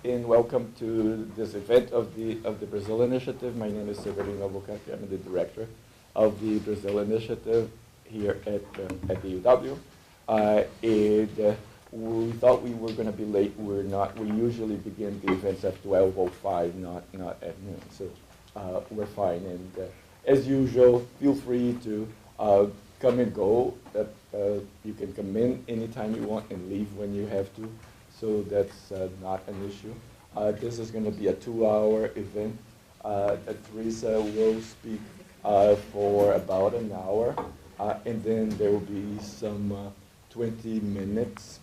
and welcome to this event of the Brazil Initiative. My name is Severino Lucati. I'm the director of the Brazil Initiative here at the UW. And we thought we were going to be late. We're not. We usually begin the events at 12:05, not at noon. So we're fine. And as usual, feel free to come and go. You can come in anytime you want and leave when you have to. So that's not an issue. This is going to be a 2-hour event. Theresa will speak for about an hour, and then there will be some 20 minutes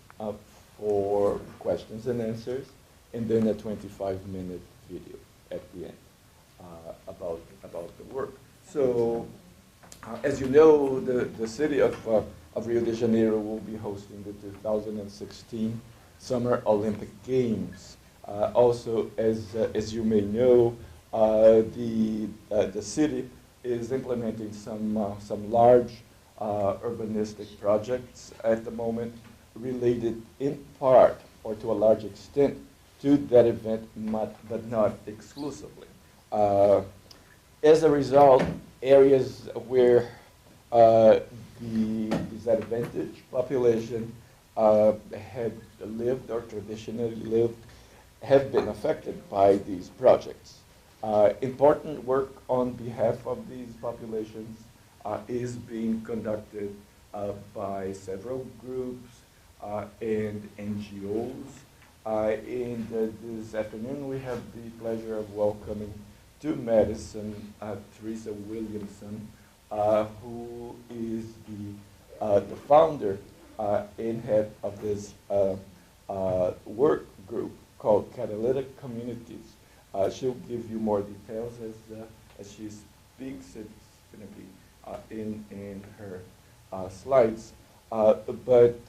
for questions and answers, and then a 25-minute video at the end about the work. So, as you know, the city of Rio de Janeiro will be hosting the 2016 Summer Olympic Games. Also, as you may know, the city is implementing some large urbanistic projects at the moment, related in part or to a large extent to that event, but not exclusively. As a result, areas where the disadvantaged population had lived or traditionally lived have been affected by these projects. Important work on behalf of these populations is being conducted by several groups and NGOs. And this afternoon we have the pleasure of welcoming to Madison Theresa Williamson, who is the founder and head of this work group called Catalytic Communities. She'll give you more details as she speaks. It's going to be in her slides. But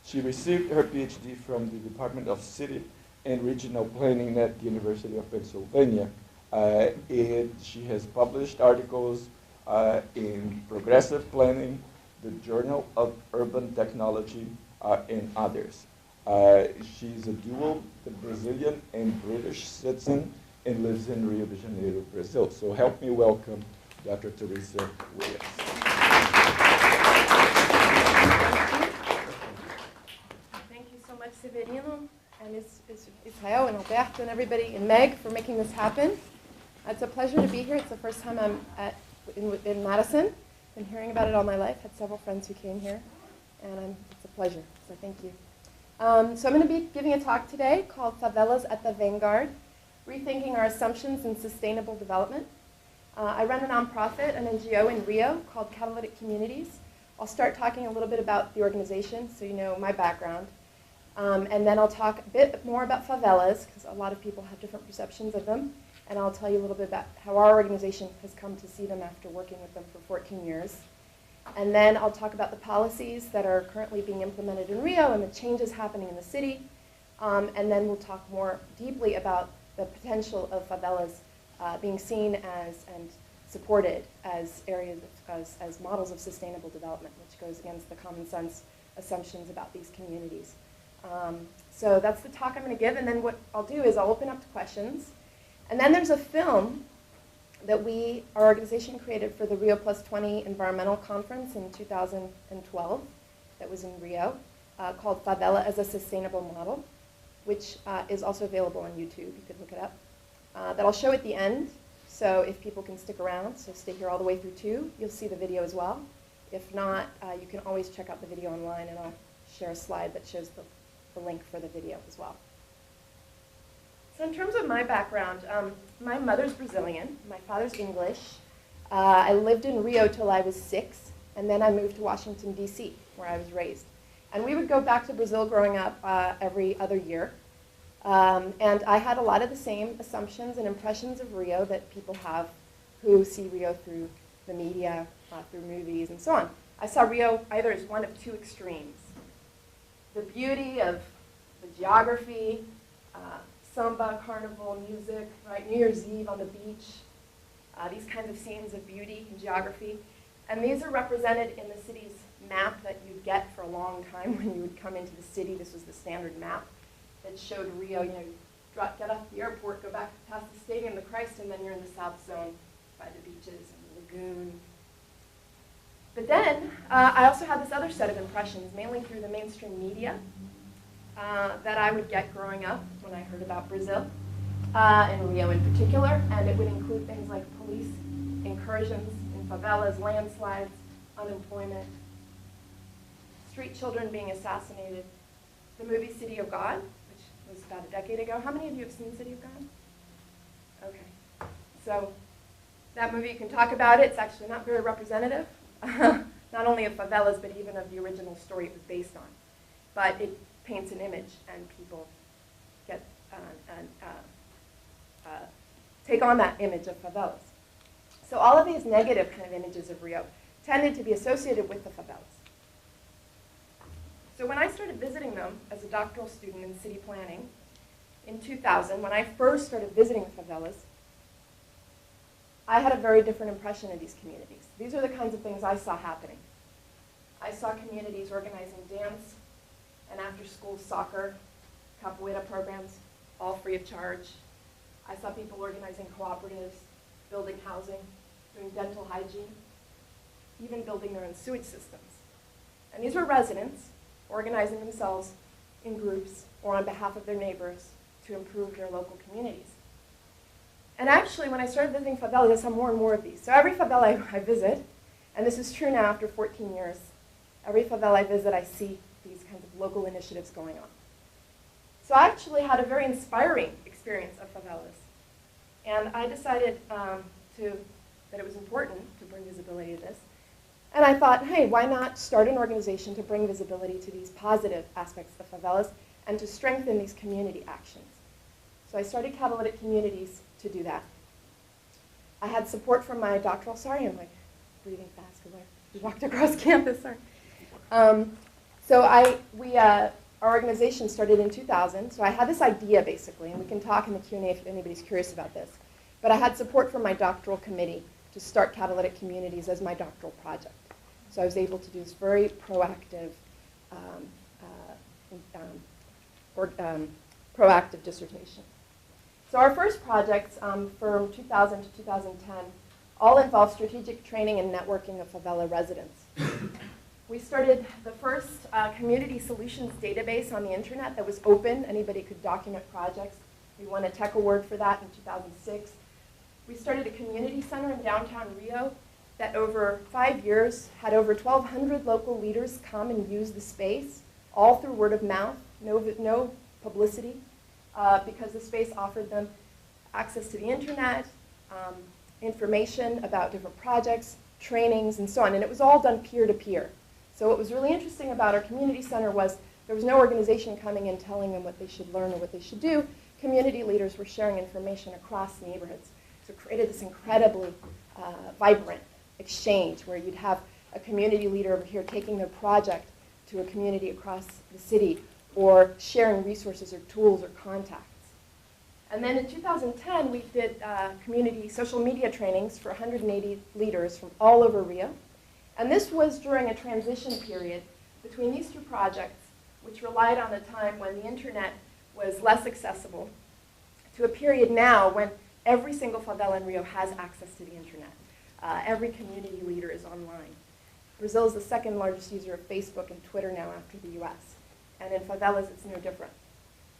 she received her PhD from the Department of City and Regional Planning at the University of Pennsylvania. And she has published articles in Progressive Planning, the Journal of Urban Technology, and others. She's a dual Brazilian and British citizen and lives in Rio de Janeiro, Brazil. So help me welcome Dr. Theresa Williamson. Thank you so much, Severino, and Israel and Alberto and everybody, and Meg for making this happen. It's a pleasure to be here. It's the first time I'm in Madison. Been hearing about it all my life. Had several friends who came here, and it's a pleasure. So thank you. So I'm going to be giving a talk today called Favelas at the Vangaurd, Rethinking Our Assumptions in Sustainable Development. I run a nonprofit, an NGO in Rio called Catalytic Communities. I'll start talking a little bit about the organization so you know my background. And then I'll talk a bit more about favelas, because a lot of people have different perceptions of them. And I'll tell you a little bit about how our organization has come to see them after working with them for 14 years. And then I'll talk about the policies that are currently being implemented in Rio and the changes happening in the city. And then we'll talk more deeply about the potential of favelas being seen as and supported as areas as models of sustainable development, which goes against the common sense assumptions about these communities. So that's the talk I'm going to give. And then what I'll do is I'll open up to questions. And then there's a film that our organization created for the Rio Plus 20 Environmental Conference in 2012 that was in Rio called Favela as a Sustainable Model, which is also available on YouTube. You could look it up. That I'll show at the end, so if people can stick around, so stay here all the way through too, you'll see the video as well. If not, you can always check out the video online, and I'll share a slide that shows the link for the video as well. So in terms of my background, my mother's Brazilian, my father's English. I lived in Rio till I was 6, and then I moved to Washington, D.C., where I was raised. And we would go back to Brazil growing up every other year. And I had a lot of the same assumptions and impressions of Rio that people have who see Rio through the media, through movies, and so on. I saw Rio either as one of two extremes. The beauty of the geography, samba, carnival, music, right? New Year's Eve on the beach, these kinds of scenes of beauty and geography. And these are represented in the city's map that you'd get for a long time when you would come into the city. This was the standard map. that showed Rio, you know, get off the airport, go back past the Stadium of Christ, and then you're in the South Zone by the beaches and the lagoon. But then, I also had this other set of impressions, mainly through the mainstream media, that I would get growing up when I heard about Brazil, and Rio in particular, and it would include things like police incursions in favelas, landslides, unemployment, street children being assassinated, the movie City of God, which was about a decade ago. How many of you have seen City of God? Okay. So that movie, you can talk about it. It's actually not very representative, not only of favelas, but even of the original story it was based on. But it paints an image, and people get take on that image of favelas. So all of these negative kind of images of Rio tended to be associated with the favelas. So when I started visiting them as a doctoral student in city planning in 2000, when I first started visiting the favelas, I had a very different impression of these communities. These are the kinds of things I saw happening. I saw communities organizing dance and after-school soccer, capoeira programs, all free of charge. I saw people organizing cooperatives, building housing, doing dental hygiene, even building their own sewage systems. And these were residents organizing themselves in groups or on behalf of their neighbors to improve their local communities. And actually, when I started visiting favelas, I saw more and more of these. So every favela I visit, and this is true now after 14 years, every favela I visit, I see these kinds of local initiatives going on. So I actually had a very inspiring experience of favelas. And I decided that it was important to bring visibility to this. And I thought, hey, why not start an organization to bring visibility to these positive aspects of favelas and to strengthen these community actions. So I started Catalytic Communities to do that. I had support from my doctoral, sorry, I'm like breathing fast because we walked across campus, sorry. Our organization started in 2000, so I had this idea basically, and we can talk in the Q&A if anybody's curious about this. But I had support from my doctoral committee to start Catalytic Communities as my doctoral project. So I was able to do this very proactive, proactive dissertation. So our first projects from 2000 to 2010 all involved strategic training and networking of favela residents. We started the first community solutions database on the internet that was open. Anybody could document projects. We won a tech award for that in 2006. We started a community center in downtown Rio that over 5 years had over 1,200 local leaders come and use the space, all through word of mouth, no publicity, because the space offered them access to the internet, information about different projects, trainings, and so on. And it was all done peer-to-peer. So what was really interesting about our community center was there was no organization coming in telling them what they should learn or what they should do. Community leaders were sharing information across neighborhoods. So it created this incredibly vibrant exchange where you'd have a community leader over here taking their project to a community across the city or sharing resources or tools or contacts. And then in 2010, we did community social media trainings for 180 leaders from all over Rio. And this was during a transition period between these two projects, which relied on a time when the internet was less accessible, to a period now when every single favela in Rio has access to the internet. Every community leader is online. Brazil is the second largest user of Facebook and Twitter now after the US. And in favelas, it's no different.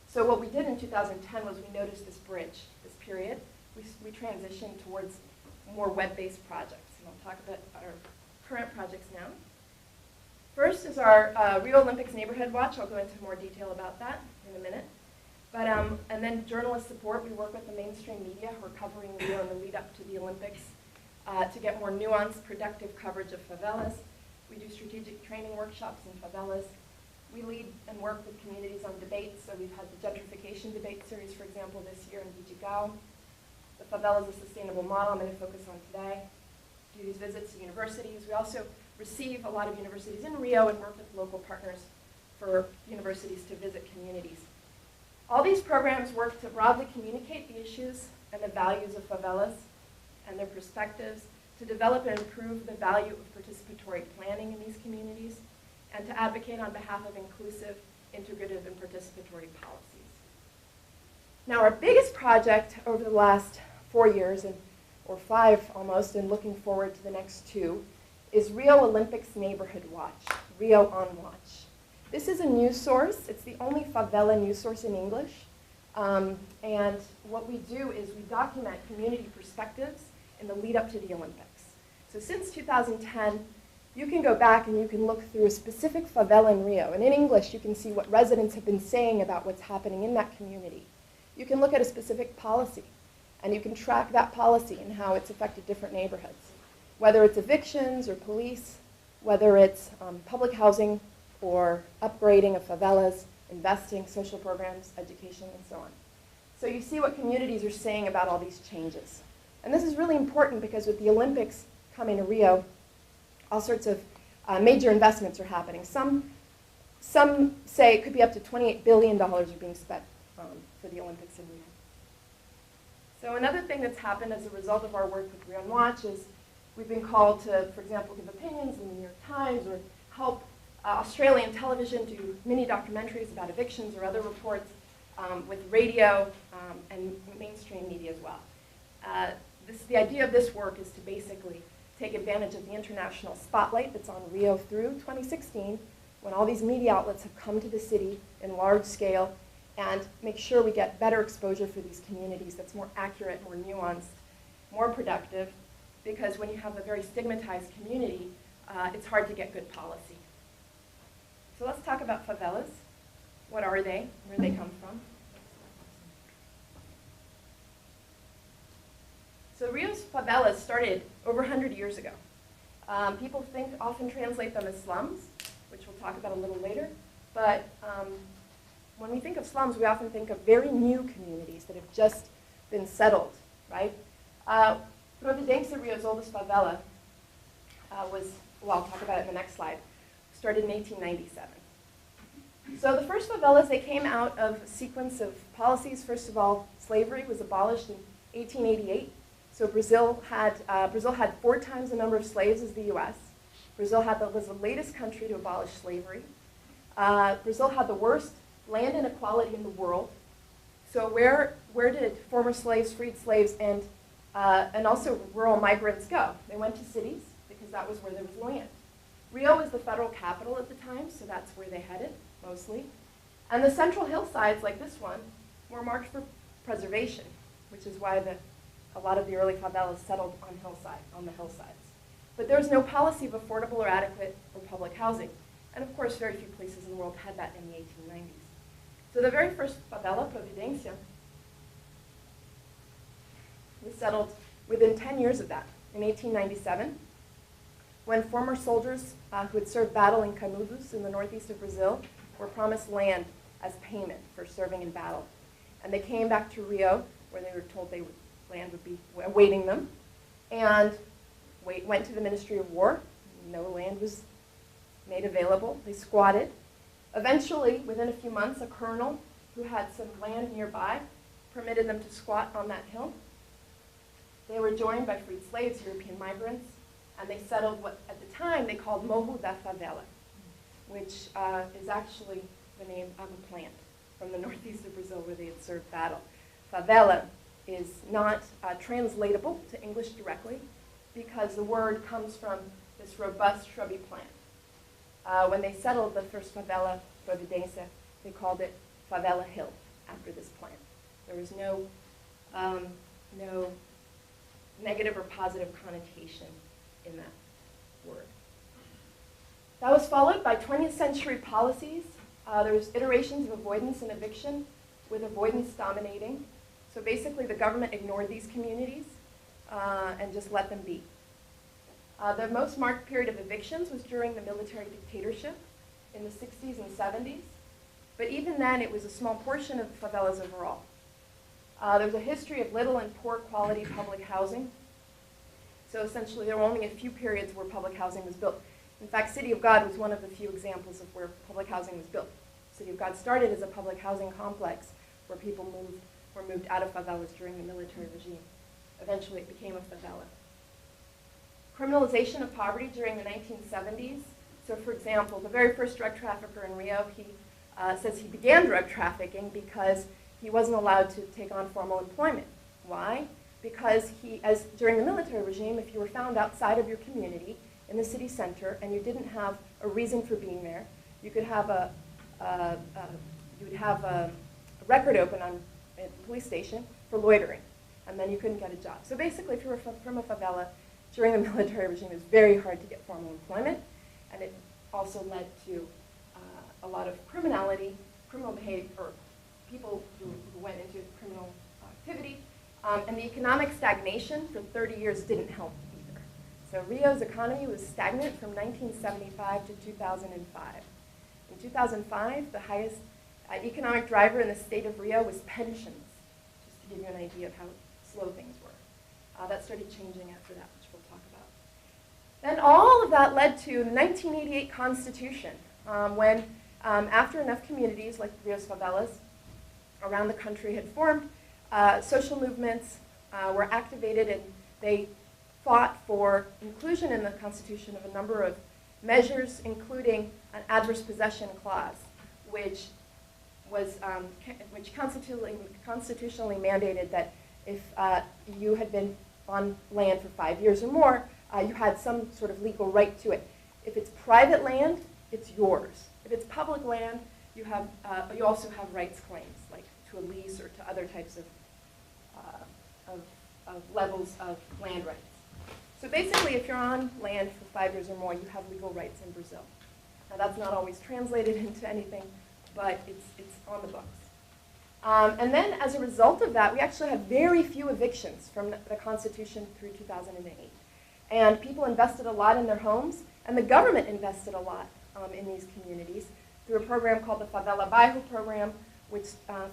So what we did in 2010 was we noticed this bridge, this period. We transitioned towards more web-based projects. And I'll talk about our current projects now. First is our Rio Olympics Neighborhood Watch. I'll go into more detail about that in a minute. But, and then journalist support. We work with the mainstream media who are covering Rio in the lead up to the Olympics to get more nuanced, productive coverage of favelas. We do strategic training workshops in favelas. We lead and work with communities on debates. So we've had the gentrification debate series, for example, this year in Vigigao. The favela is a sustainable model I'm going to focus on today. Do these visits to universities. We also receive a lot of universities in Rio and work with local partners for universities to visit communities. All these programs work to broadly communicate the issues and the values of favelas and their perspectives, to develop and improve the value of participatory planning in these communities, and to advocate on behalf of inclusive, integrative, and participatory policies. Now, our biggest project over the last 4 years, or 5 almost, and looking forward to the next 2, is Rio Olympics Neighborhood Watch, Rio on Watch. This is a news source. It's the only favela news source in English. And what we do is we document community perspectives in the lead up to the Olympics. So since 2010, you can go back and you can look through a specific favela in Rio. And in English, you can see what residents have been saying about what's happening in that community. You can look at a specific policy, and you can track that policy and how it's affected different neighborhoods, whether it's evictions or police, whether it's public housing or upgrading of favelas, investing, social programs, education, and so on. So you see what communities are saying about all these changes. And this is really important because with the Olympics coming to Rio, all sorts of major investments are happening. Some say it could be up to $28 billion are being spent for the Olympics in Rio. So another thing that's happened as a result of our work with Rio on Watch is we've been called to, for example, give opinions in the New York Times or help Australian television do mini documentaries about evictions or other reports with radio and mainstream media as well. The idea of this work is to basically take advantage of the international spotlight that's on Rio through 2016, when all these media outlets have come to the city in large scale, and make sure we get better exposure for these communities that's more accurate, more nuanced, more productive, because when you have a very stigmatized community, it's hard to get good policy. So let's talk about favelas. What are they? Where do they come from? So Rio's favelas started over 100 years ago. People often translate them as slums, which we'll talk about a little later. But when we think of slums, we often think of very new communities that have just been settled, right? Providência, Rio's oldest favela, well, I'll talk about it in the next slide, started in 1897. So the first favelas, they came out of a sequence of policies. First of all, slavery was abolished in 1888. So Brazil had 4 times the number of slaves as the US. Brazil was the latest country to abolish slavery. Brazil had the worst land inequality in the world. So where did former slaves, freed slaves, and also rural migrants go? They went to cities because that was where there was land. Rio was the federal capital at the time, so that's where they headed, mostly. And the central hillsides, like this one, were marked for preservation, which is why a lot of the early favelas settled on the hillsides. But there was no policy of affordable or adequate or public housing. And of course, very few places in the world had that in the 1890s. So the very first favela, Providência, was settled within 10 years of that, in 1897, when former soldiers who had served battle in Canudos in the northeast of Brazil were promised land as payment for serving in battle. And they came back to Rio, where they were told land would be awaiting them, and went to the Ministry of War. No land was made available. They squatted. Eventually, within a few months, a colonel who had some land nearby permitted them to squat on that hill. They were joined by freed slaves, European migrants, and they settled what at the time they called Morro da Favela, which is actually the name of a plant from the northeast of Brazil where they had served battle. Favela is not translatable to English directly because the word comes from this robust shrubby plant. When they settled the first favela, Providência, they called it Favela Hill after this plant. There was no negative or positive connotation in that word. That was followed by 20th century policies. There was iterations of avoidance and eviction, with avoidance dominating. So basically, the government ignored these communities and just let them be. The most marked period of evictions was during the military dictatorship in the 60s and 70s. But even then, it was a small portion of favelas overall. There's a history of little and poor quality public housing. So essentially, there were only a few periods where public housing was built. In fact, City of God was one of the few examples of where public housing was built. City of God started as a public housing complex where people were moved out of favelas during the military regime. Eventually, it became a favela. Criminalization of poverty during the 1970s. So for example, the very first drug trafficker in Rio, he says he began drug trafficking because he wasn't allowed to take on formal employment. Why? Because during the military regime, if you were found outside of your community in the city center and you didn't have a reason for being there, you could have you would have a record open on a police station for loitering, and then you couldn't get a job. So basically, if you were from a favela during the military regime, it was very hard to get formal employment, and it also led to a lot of criminality, criminal behavior, or people who went into criminal activity, and the economic stagnation for 30 years didn't help either. So Rio's economy was stagnant from 1975 to 2005. In 2005, the highest economic driver in the state of Rio was pensions, just to give you an idea of how slow things were. That started changing after that, which we'll talk about. Then all of that led to the 1988 Constitution, when after enough communities like Rio's favelas around the country had formed, social movements were activated, and they fought for inclusion in the Constitution of a number of measures, including an adverse possession clause, which constitutionally mandated that if you had been on land for 5 years or more, you had some sort of legal right to it. If it's private land, it's yours. If it's public land, you also have rights claims, like to a lease or to other types of levels of land rights. So basically, if you're on land for 5 years or more, you have legal rights in Brazil. Now that's not always translated into anything, but it's on the books. And then as a result of that, we actually had very few evictions from the Constitution through 2008. And people invested a lot in their homes, and the government invested a lot in these communities through a program called the Favela-Bairro program, which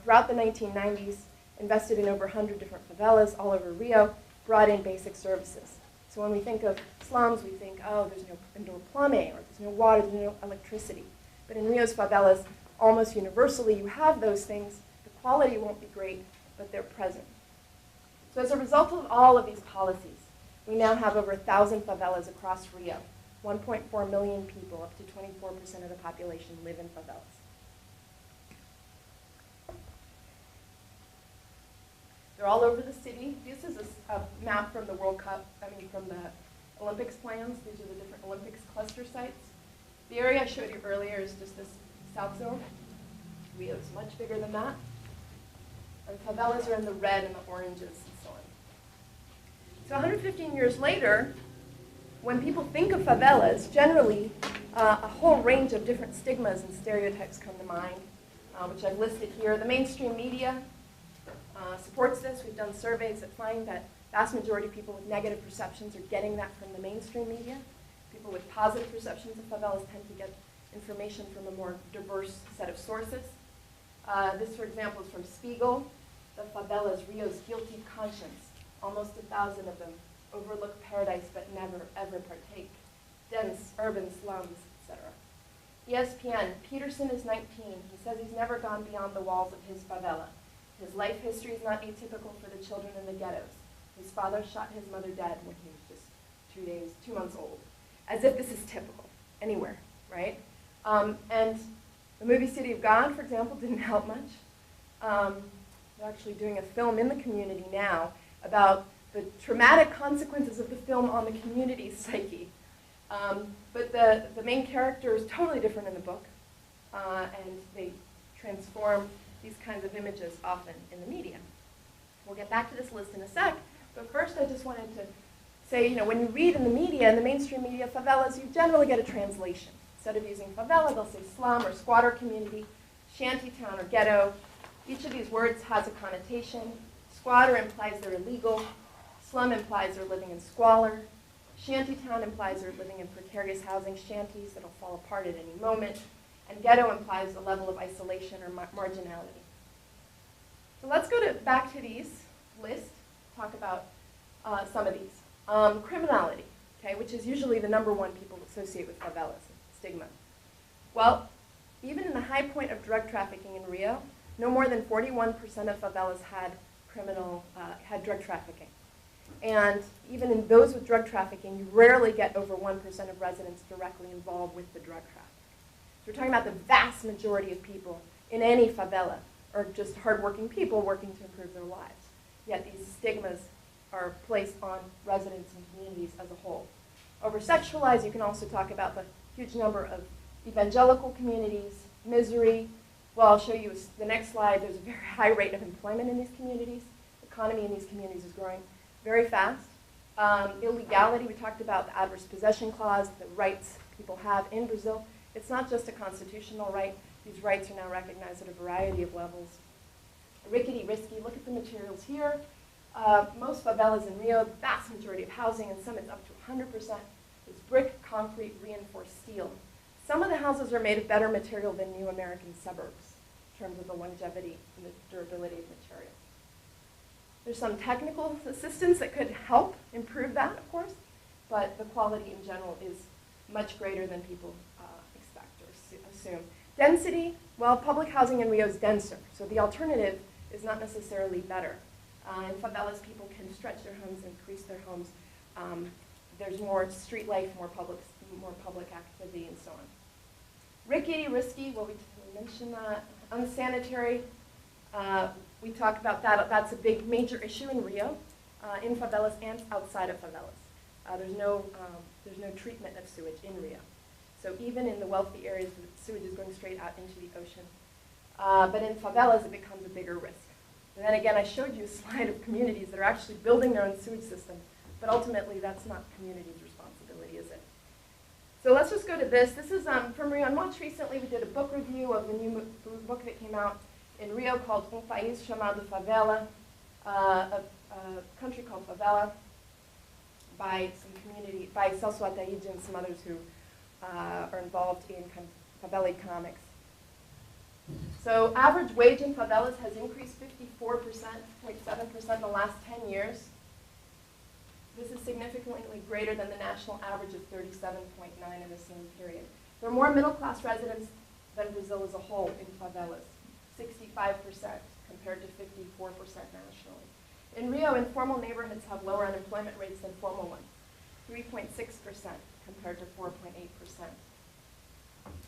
throughout the 1990s invested in over 100 different favelas all over Rio, brought in basic services. So when we think of slums, we think, oh, there's no indoor plumbing, or there's no water, there's no electricity. But in Rio's favelas, almost universally, you have those things. The quality won't be great, but they're present. So as a result of all of these policies, we now have over 1,000 favelas across Rio. 1.4 million people, up to 24% of the population, live in favelas. They're all over the city. This is a map from the World Cup, from the Olympics plans. These are the different Olympics cluster sites. The area I showed you earlier is just this south zone. Rio is much bigger than that. And favelas are in the red and the oranges and so on. So 115 years later, when people think of favelas, generally a whole range of different stigmas and stereotypes come to mind, which I've listed here. The mainstream media supports this. We've done surveys that find that vast majority of people with negative perceptions are getting that from the mainstream media. People with positive perceptions of favelas tend to get information from a more diverse set of sources. This, for example, is from Spiegel. The favelas, Rio's guilty conscience. Almost 1,000 of them overlook paradise but never, ever partake. Dense urban slums, etc. ESPN, Peterson is 19. He says he's never gone beyond the walls of his favela. His life history is not atypical for the children in the ghettos. His father shot his mother dead when he was just 2 months old. As if this is typical, anywhere, right? And the movie City of God, for example, didn't help much. They're actually doing a film in the community now about the traumatic consequences of the film on the community's psyche. But the main character is totally different in the book, and they transform these kinds of images often in the media. We'll get back to this list in a sec, but first I just wanted to say, when you read in the media, in the mainstream media, favelas, you generally get a translation. Instead of using favela, they'll say slum or squatter community, shantytown or ghetto. Each of these words has a connotation. Squatter implies they're illegal. Slum implies they're living in squalor. Shantytown implies they're living in precarious housing shanties that'll fall apart at any moment. And ghetto implies a level of isolation or marginality. So let's go back to these lists, talk about some of these. Criminality, okay, which is usually the #1 people associate with favelas, stigma. Well, even in the high point of drug trafficking in Rio, no more than 41% of favelas had drug trafficking. And even in those with drug trafficking, you rarely get over 1% of residents directly involved with the drug traffic. So we're talking about the vast majority of people in any favela are just hardworking people working to improve their lives. Yet these stigmas are placed on residents and communities as a whole. Over-sexualized, you can also talk about the huge number of evangelical communities, misery. Well, I'll show you the next slide. There's a very high rate of employment in these communities. The economy in these communities is growing very fast. Illegality, we talked about the adverse possession clause, the rights people have in Brazil. It's not just a constitutional right. These rights are now recognized at a variety of levels. Rickety, risky, look at the materials here. Most favelas in Rio, the vast majority of housing, and some it's up to 100%, is brick, concrete, reinforced steel. Some of the houses are made of better material than new American suburbs in terms of the longevity and the durability of material. There's some technical assistance that could help improve that, of course, but the quality in general is much greater than people expect or assume. Density, well, public housing in Rio is denser, so the alternative is not necessarily better. In favelas, people can stretch their homes, increase their homes. There's more street life, more public activity, and so on. Rickety, risky, well, we mentioned that. Unsanitary, we talk about that. That's a big, major issue in Rio, in favelas and outside of favelas. There's no treatment of sewage in Rio. So even in the wealthy areas, the sewage is going straight out into the ocean. But in favelas, it becomes a bigger risk. And then again, I showed you a slide of communities that are actually building their own sewage system. But ultimately, that's not the community's responsibility, is it? So let's just go to this. This is from Rio. And much recently, we did a book review of the new book that came out in Rio called País Chamado Favela, a country called Favela, by Celso, Athayde, and some others who are involved in kind of favela economics. So average wage in favelas has increased 54.7% in the last 10 years. This is significantly greater than the national average of 37.9 in the same period. There are more middle-class residents than Brazil as a whole in favelas, 65% compared to 54% nationally. In Rio, informal neighborhoods have lower unemployment rates than formal ones, 3.6% compared to 4.8%.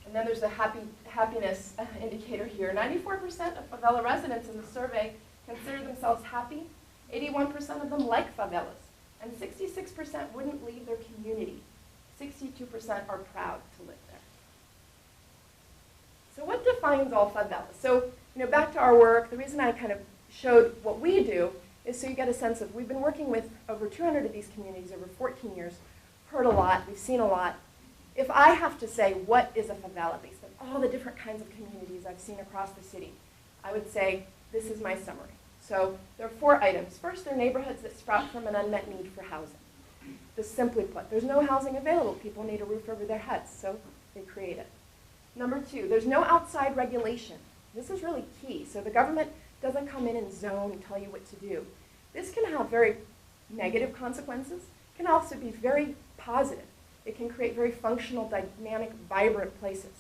And then there's a happiness indicator here. 94% of favela residents in the survey consider themselves happy. 81% of them like favelas. And 66% wouldn't leave their community. 62% are proud to live there. So what defines all favelas? So, back to our work, the reason I kind of showed what we do is so you get a sense of, we've been working with over 200 of these communities over 14 years, heard a lot, we've seen a lot. If I have to say what is a favela based on all the different kinds of communities I've seen across the city, I would say this is my summary. So there are 4 items. First, they're neighborhoods that sprout from an unmet need for housing. Just simply put, there's no housing available. People need a roof over their heads, so they create it. Number 2, there's no outside regulation. This is really key. So the government doesn't come in and zone and tell you what to do. This can have very negative consequences. It can also be very positive. It can create very functional, dynamic, vibrant places.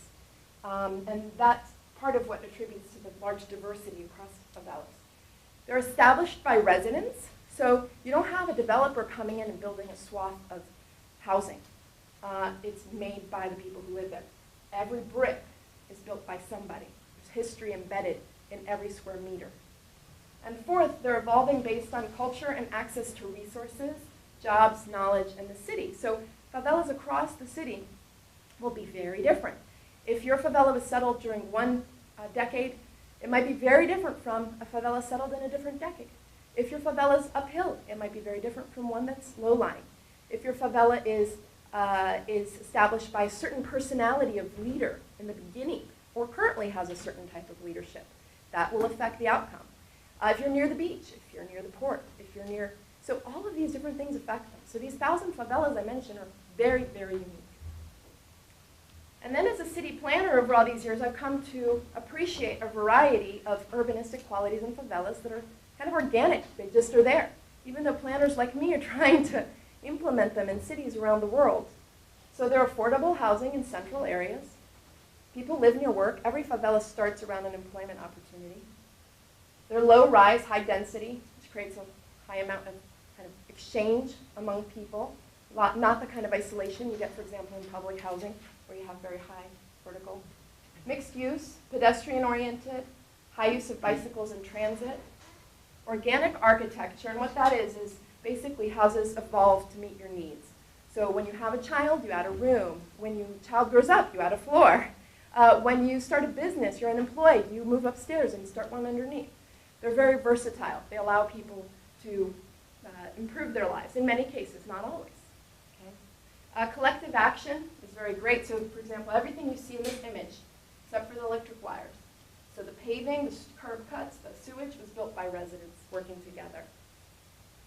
And that's part of what attributes to the large diversity across favelas. They're established by residents, so you don't have a developer coming in and building a swath of housing. It's made by the people who live there. Every brick is built by somebody. There's history embedded in every square meter. And fourth, they're evolving based on culture and access to resources, jobs, knowledge, and the city. So favelas across the city will be very different. If your favela was settled during one decade, it might be very different from a favela settled in a different decade. If your favela is uphill, it might be very different from one that's low-lying. If your favela is established by a certain personality of leader in the beginning, or currently has a certain type of leadership, that will affect the outcome. If you're near the beach, if you're near the port, if you're near, so all of these different things affect them. So these 1,000 favelas I mentioned are very, very unique. And then as a city planner over all these years, I've come to appreciate a variety of urbanistic qualities in favelas that are kind of organic. They just are there, even though planners like me are trying to implement them in cities around the world. So they're affordable housing in central areas. People live near work. Every favela starts around an employment opportunity. They're low-rise, high-density, which creates a high amount of kind of exchange among people, not the kind of isolation you get, for example, in public housing, where you have very high vertical. Mixed use, pedestrian-oriented, high use of bicycles in transit, organic architecture, and what that is basically houses evolve to meet your needs. So when you have a child, you add a room. When your child grows up, you add a floor. When you start a business, you're unemployed, you move upstairs and start one underneath. They're very versatile. They allow people to improve their lives, in many cases, not always. Okay? Collective action is very great. So for example, everything you see in this image, except for the electric wires. So the paving, the curb cuts, the sewage was built by residents working together.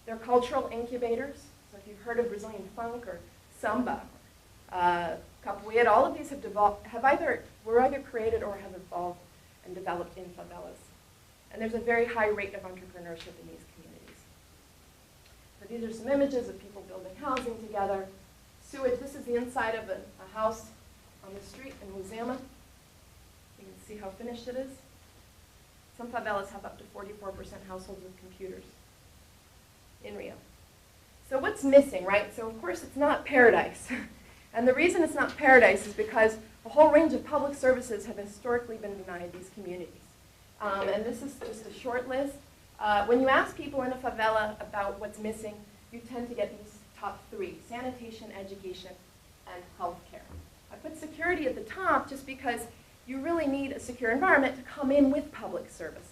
They're cultural incubators. So if you've heard of Brazilian funk or samba, capoeira, all of these were either created or have evolved and developed in favelas. And there's a very high rate of entrepreneurship in these communities. So these are some images of people building housing together. Sewage, this is the inside of a house on the street in Muzema. You can see how finished it is. Some favelas have up to 44% households with computers in Rio. So what's missing, right? So of course it's not paradise. And the reason it's not paradise is because a whole range of public services have historically been denied these communities. And this is just a short list. When you ask people in a favela about what's missing, you tend to get these top three: sanitation, education, and healthcare. I put security at the top just because you really need a secure environment to come in with public services.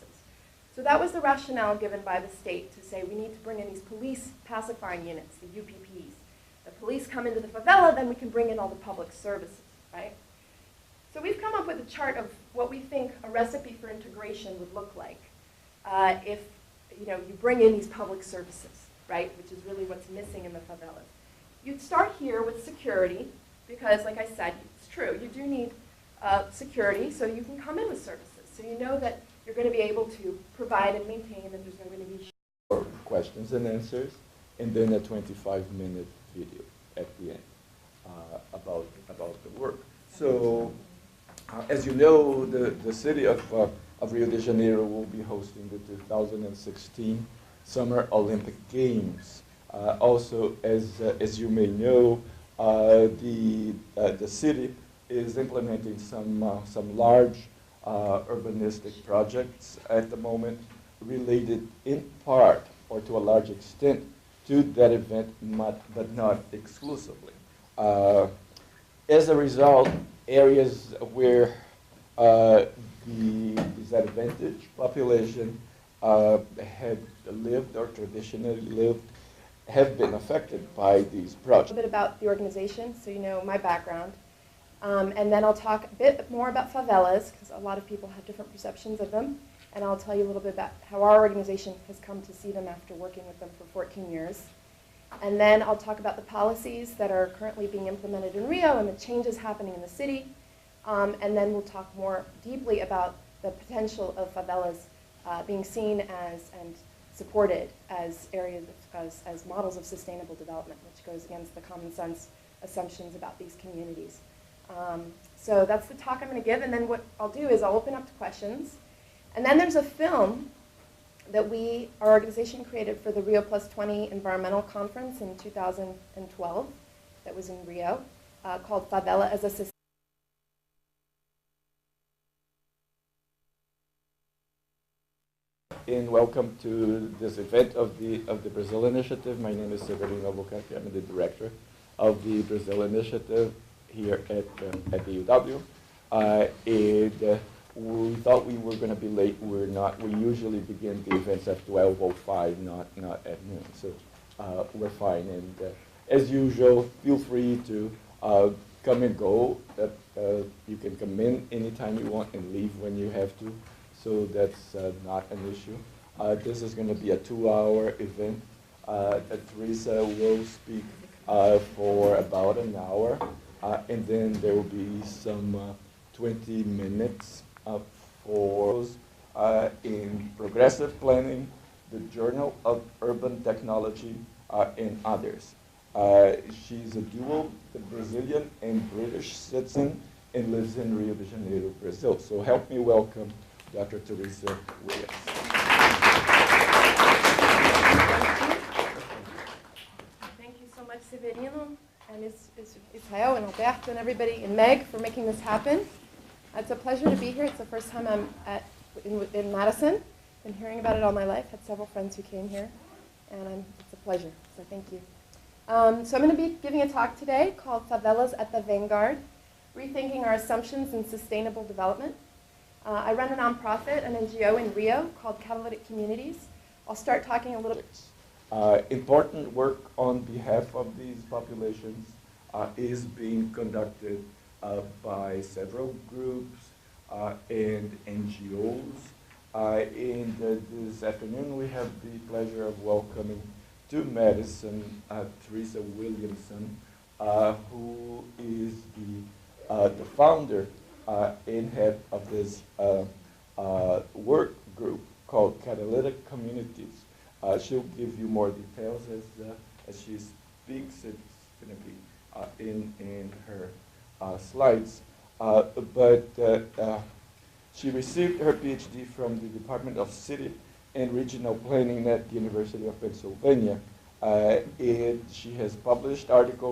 So that was the rationale given by the state to say we need to bring in these police pacifying units, the UPPs. The police come into the favela, then we can bring in all the public services, right? So we've come up with a chart of what we think a recipe for integration would look like if you bring in these public services, right, which is really what's missing in the favelas. You'd start here with security because, like I said, it's true, you do need security so you can come in with services. So you know that you're going to be able to provide and maintain, that there's not going to be questions and answers, and then a 25-minute video at the end about the work. So, as you know, the city of Rio de Janeiro will be hosting the 2016 Summer Olympic Games. Also, as you may know, the city is implementing some large urbanistic projects at the moment, related in part or to a large extent to that event, but not exclusively. As a result, areas where the disadvantaged population had lived or traditionally lived have been affected by these projects. A bit about the organization, so you know my background. And then I'll talk a bit more about favelas, because a lot of people have different perceptions of them. And I'll tell you a little bit about how our organization has come to see them after working with them for 14 years. And then I'll talk about the policies that are currently being implemented in Rio and the changes happening in the city. And then we'll talk more deeply about the potential of favelas being seen as and supported as areas as models of sustainable development, which goes against the common sense assumptions about these communities. So that's the talk I'm going to give, and then what I'll do is I'll open up to questions. And then there's a film that our organization created for the Rio Plus 20 Environmental Conference in 2012 that was in Rio, called Favela as a System. And welcome to this event of the Brazil Initiative. My name is Severino Albuquerque. I'm the director of the Brazil Initiative here at the UW. And we thought we were going to be late. We're not. We usually begin the events at 12:05, not at noon. So we're fine. And as usual, feel free to come and go. You can come in anytime you want and leave when you have to. So that's not an issue. This is going to be a 2-hour event. Theresa will speak for about an hour, and then there will be some 20 minutes for in progressive planning, the Journal of Urban Technology, and others. She's a dual Brazilian and British citizen and lives in Rio de Janeiro, Brazil. So help me welcome Dr. Theresa Williamson. Thank you so much, Severino, and Israel and Alberto and everybody, and Meg for making this happen. It's a pleasure to be here. It's the first time I'm in Madison. Been hearing about it all my life. Had several friends who came here, and it's a pleasure. So thank you. So I'm going to be giving a talk today called Favelas at the Vanguard, Rethinking Our Assumptions in Sustainable Development. I run a nonprofit, an NGO in Rio called Catalytic Communities. I'll start talking a little bit. Important work on behalf of these populations is being conducted by several groups and NGOs. And this afternoon we have the pleasure of welcoming to Madison Theresa Williamson, who is the founder and head of this work group called Catalytic Communities. She'll give you more details as she speaks. It's going to be in her slides. But she received her PhD from the Department of City and Regional Planning at the University of Pennsylvania. And she has published articles